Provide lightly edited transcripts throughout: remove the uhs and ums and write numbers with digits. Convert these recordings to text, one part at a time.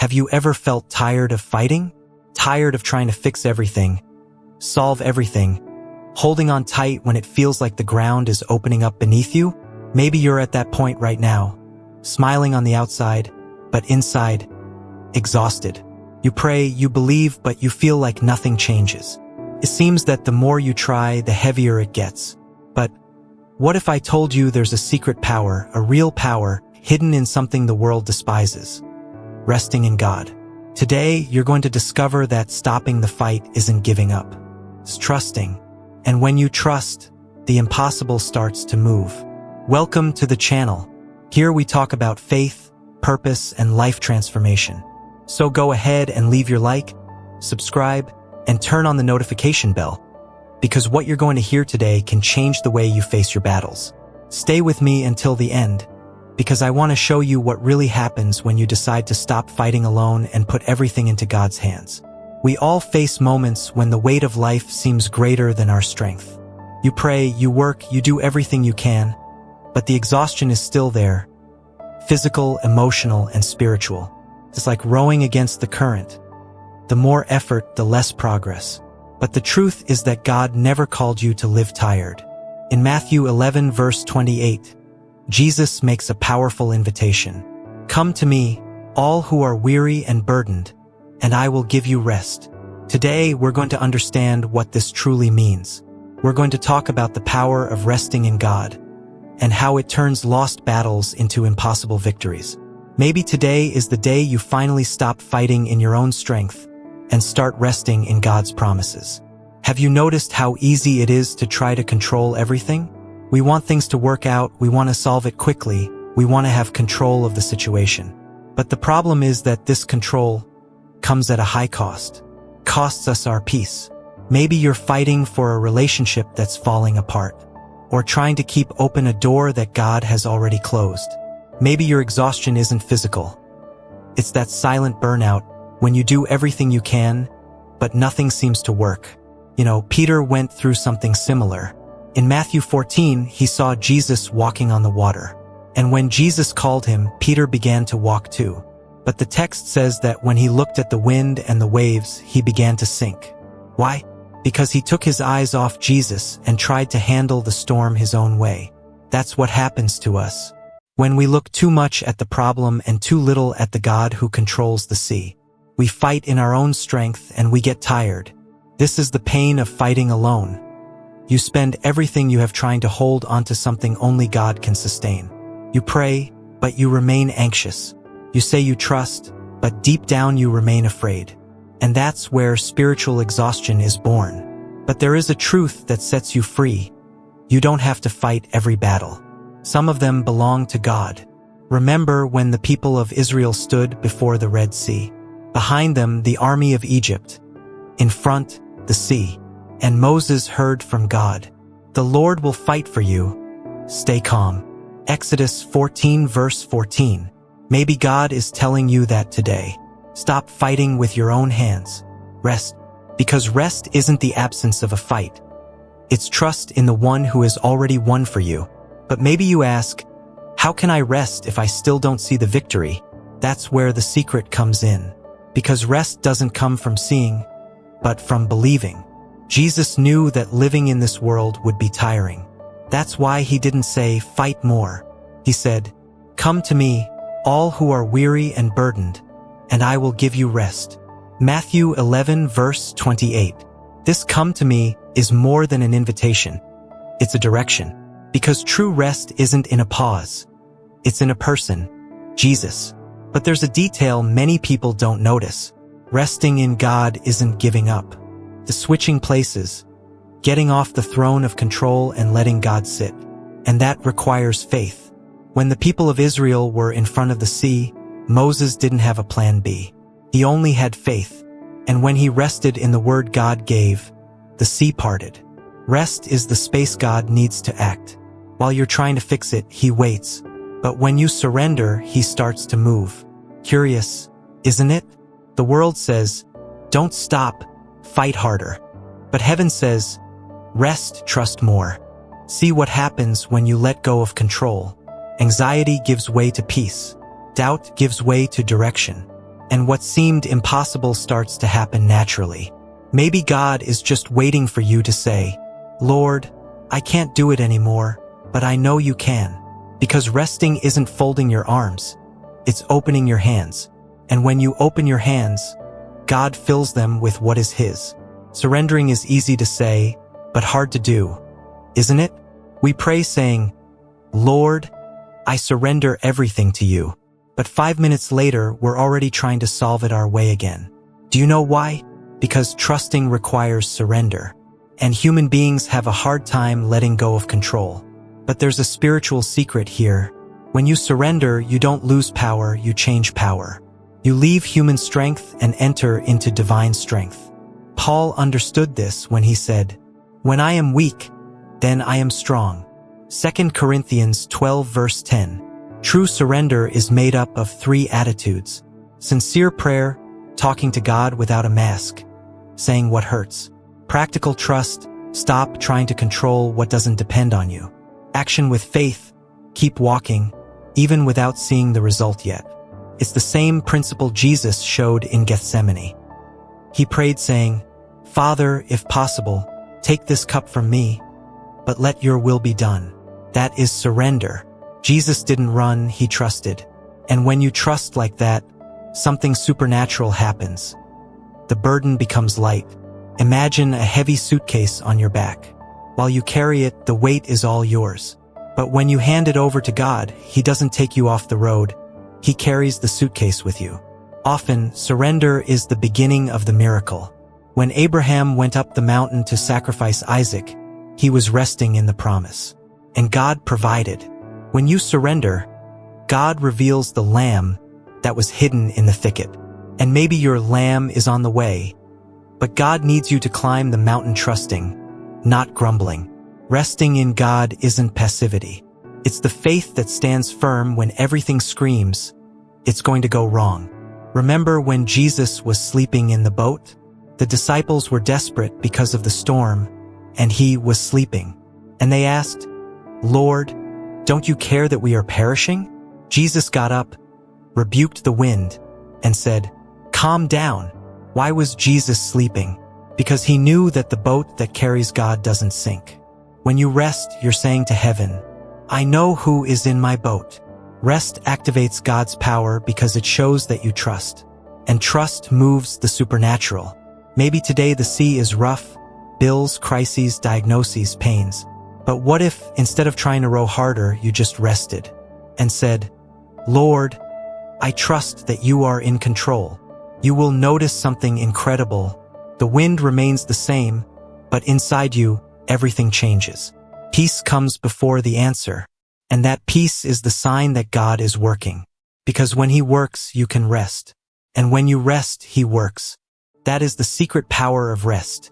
Have you ever felt tired of fighting? Tired of trying to fix everything, solve everything, holding on tight when it feels like the ground is opening up beneath you? Maybe you're at that point right now, smiling on the outside, but inside, exhausted. You pray, you believe, but you feel like nothing changes. It seems that the more you try, the heavier it gets. But what if I told you there's a secret power, a real power, hidden in something the world despises? Resting in God. Today, you're going to discover that stopping the fight isn't giving up. It's trusting. And when you trust, the impossible starts to move. Welcome to the channel. Here we talk about faith, purpose, and life transformation. So go ahead and leave your like, subscribe, and turn on the notification bell, because what you're going to hear today can change the way you face your battles. Stay with me until the end, because I want to show you what really happens when you decide to stop fighting alone and put everything into God's hands. We all face moments when the weight of life seems greater than our strength. You pray, you work, you do everything you can, but the exhaustion is still there. Physical, emotional, and spiritual. It's like rowing against the current. The more effort, the less progress. But the truth is that God never called you to live tired. In Matthew 11 verse 28, Jesus makes a powerful invitation. Come to me, all who are weary and burdened, and I will give you rest. Today, we're going to understand what this truly means. We're going to talk about the power of resting in God and how it turns lost battles into impossible victories. Maybe today is the day you finally stop fighting in your own strength and start resting in God's promises. Have you noticed how easy it is to try to control everything? We want things to work out, we want to solve it quickly, we want to have control of the situation. But the problem is that this control comes at a high cost. Costs us our peace. Maybe you're fighting for a relationship that's falling apart, or trying to keep open a door that God has already closed. Maybe your exhaustion isn't physical. It's that silent burnout when you do everything you can, but nothing seems to work. You know, Peter went through something similar. In Matthew 14, he saw Jesus walking on the water. And when Jesus called him, Peter began to walk too. But the text says that when he looked at the wind and the waves, he began to sink. Why? Because he took his eyes off Jesus and tried to handle the storm his own way. That's what happens to us when we look too much at the problem and too little at the God who controls the sea. We fight in our own strength and we get tired. This is the pain of fighting alone. You spend everything you have trying to hold onto something only God can sustain. You pray, but you remain anxious. You say you trust, but deep down you remain afraid. And that's where spiritual exhaustion is born. But there is a truth that sets you free. You don't have to fight every battle. Some of them belong to God. Remember when the people of Israel stood before the Red Sea? Behind them, the army of Egypt. In front, the sea. And Moses heard from God. The Lord will fight for you. Stay calm. Exodus 14 verse 14. Maybe God is telling you that today. Stop fighting with your own hands. Rest. Because rest isn't the absence of a fight. It's trust in the one who has already won for you. But maybe you ask, how can I rest if I still don't see the victory? That's where the secret comes in. Because rest doesn't come from seeing, but from believing. Jesus knew that living in this world would be tiring. That's why he didn't say, fight more. He said, come to me, all who are weary and burdened, and I will give you rest. Matthew 11 verse 28. This come to me is more than an invitation. It's a direction. Because true rest isn't in a pause. It's in a person, Jesus. But there's a detail many people don't notice. Resting in God isn't giving up. The switching places, getting off the throne of control and letting God sit. And that requires faith. When the people of Israel were in front of the sea, Moses didn't have a plan B. He only had faith. And when he rested in the word God gave, the sea parted. Rest is the space God needs to act. While you're trying to fix it, he waits. But when you surrender, he starts to move. Curious, isn't it? The world says, don't stop. Fight harder. But heaven says, rest, trust more. See what happens when you let go of control. Anxiety gives way to peace. Doubt gives way to direction. and what seemed impossible starts to happen naturally. Maybe God is just waiting for you to say, "Lord, I can't do it anymore, but I know you can." Because resting isn't folding your arms, it's opening your hands. And when you open your hands, God fills them with what is His. Surrendering is easy to say, but hard to do, isn't it? We pray saying, "Lord, I surrender everything to you." But 5 minutes later, we're already trying to solve it our way again. Do you know why? Because trusting requires surrender. And human beings have a hard time letting go of control. But there's a spiritual secret here. When you surrender, you don't lose power, you change power. You leave human strength and enter into divine strength. Paul understood this when he said, "When I am weak, then I am strong." 2 Corinthians 12 verse 10. True surrender is made up of 3 attitudes: sincere prayer, talking to God without a mask, saying what hurts; practical trust, stop trying to control what doesn't depend on you; action with faith, keep walking, even without seeing the result yet. It's the same principle Jesus showed in Gethsemane. He prayed saying, "Father, if possible, take this cup from me, but let your will be done." That is surrender. Jesus didn't run, He trusted. And when you trust like that, something supernatural happens. The burden becomes light. Imagine a heavy suitcase on your back. While you carry it, the weight is all yours. But when you hand it over to God, He doesn't take you off the road. He carries the suitcase with you. Often, surrender is the beginning of the miracle. When Abraham went up the mountain to sacrifice Isaac, he was resting in the promise. And God provided. When you surrender, God reveals the lamb that was hidden in the thicket. And maybe your lamb is on the way, but God needs you to climb the mountain trusting, not grumbling. Resting in God isn't passivity. It's the faith that stands firm when everything screams, it's going to go wrong. Remember when Jesus was sleeping in the boat? The disciples were desperate because of the storm, and He was sleeping. And they asked, "Lord, don't you care that we are perishing?" Jesus got up, rebuked the wind, and said, "Calm down." Why was Jesus sleeping? Because He knew that the boat that carries God doesn't sink. When you rest, you're saying to heaven, "I know who is in my boat." Rest activates God's power because it shows that you trust. And trust moves the supernatural. Maybe today the sea is rough, bills, crises, diagnoses, pains. But what if, instead of trying to row harder, you just rested and said, "Lord, I trust that you are in control." You will notice something incredible. The wind remains the same, but inside you, everything changes. Peace comes before the answer, and that peace is the sign that God is working. Because when He works, you can rest. And when you rest, He works. That is the secret power of rest.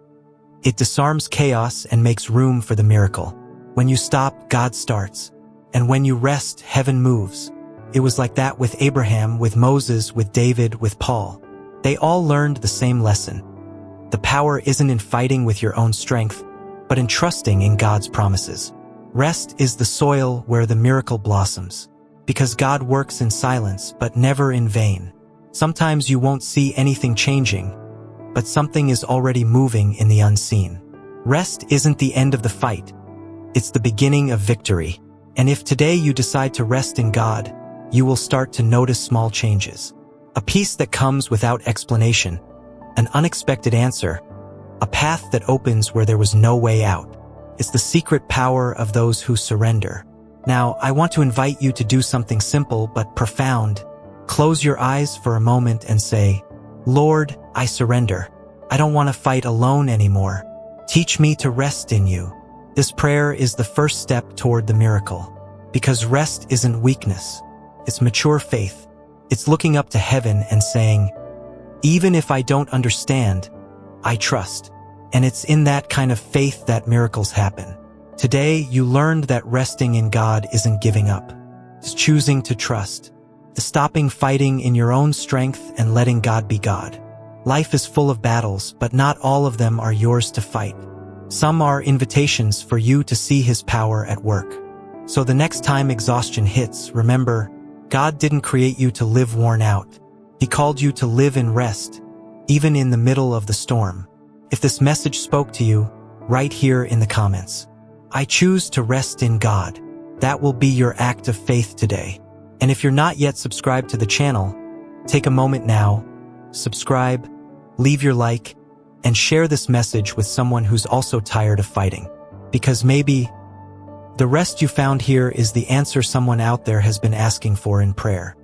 It disarms chaos and makes room for the miracle. When you stop, God starts. And when you rest, heaven moves. It was like that with Abraham, with Moses, with David, with Paul. They all learned the same lesson. The power isn't in fighting with your own strength, but in trusting in God's promises. Rest is the soil where the miracle blossoms. Because God works in silence, but never in vain. Sometimes you won't see anything changing, but something is already moving in the unseen. Rest isn't the end of the fight. It's the beginning of victory. And if today you decide to rest in God, you will start to notice small changes. A peace that comes without explanation, an unexpected answer, a path that opens where there was no way out. It's the secret power of those who surrender. Now, I want to invite you to do something simple but profound. Close your eyes for a moment and say, "Lord, I surrender. I don't want to fight alone anymore. Teach me to rest in you." This prayer is the first step toward the miracle. Because rest isn't weakness. It's mature faith. It's looking up to heaven and saying, "Even if I don't understand, I trust." And it's in that kind of faith that miracles happen. Today, you learned that resting in God isn't giving up. It's choosing to trust. It's stopping fighting in your own strength and letting God be God. Life is full of battles, but not all of them are yours to fight. Some are invitations for you to see His power at work. So the next time exhaustion hits, remember, God didn't create you to live worn out. He called you to live in rest, even in the middle of the storm. If this message spoke to you, write here in the comments, "I choose to rest in God." That will be your act of faith today. And if you're not yet subscribed to the channel, take a moment now, subscribe, leave your like, and share this message with someone who's also tired of fighting. Because maybe the rest you found here is the answer someone out there has been asking for in prayer.